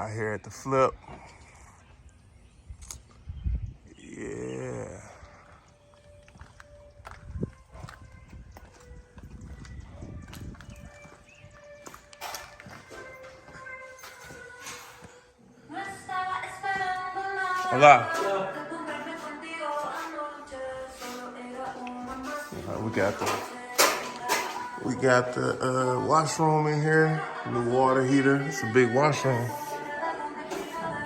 Out here at the flip. Yeah. Hola. We got the washroom in here. New water heater. It's a big washroom.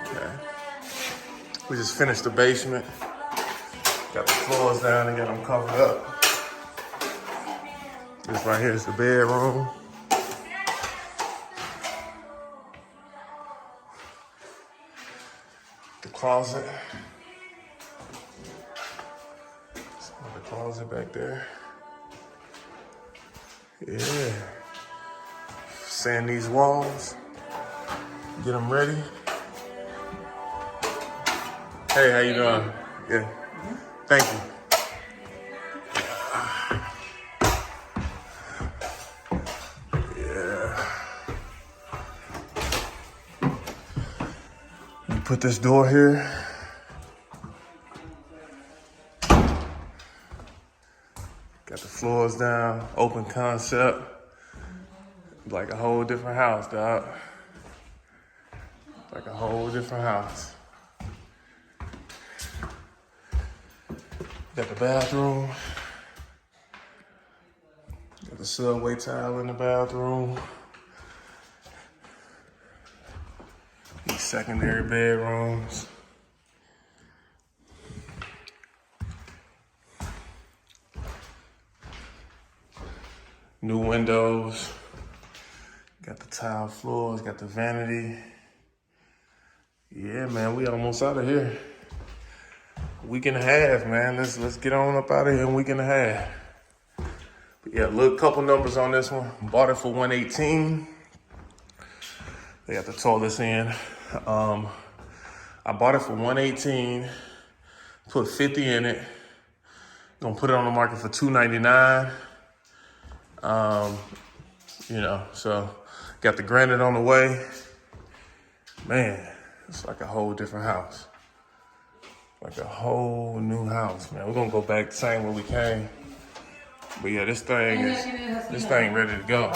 Okay. We just finished the basement. Got the floors down and got them covered up. This right here is the bedroom. The closet. The closet back there. Yeah. Sand these walls. Get them ready. Hey, how you doing? Yeah. Thank you. Yeah. You put this door here. Got the floors down, open concept. Like a whole different house, dog. Like a whole different house. Got the bathroom. Got the subway tile in the bathroom. These secondary bedrooms. New windows. Got the tile floors, got the vanity. Yeah, man, we almost out of here. Week and a half, man. Let's get on up out of here in a week and a half. But yeah, look, couple numbers on this one. Bought it for $118. They got the toilets in. I bought it for $118. Put 50 in it. Gonna put it on the market for $299. You know, so got the granite on the way. Man, it's like a whole different house. Like a whole new house, man. We're gonna go back the same way we came. But yeah, this thing ready to go.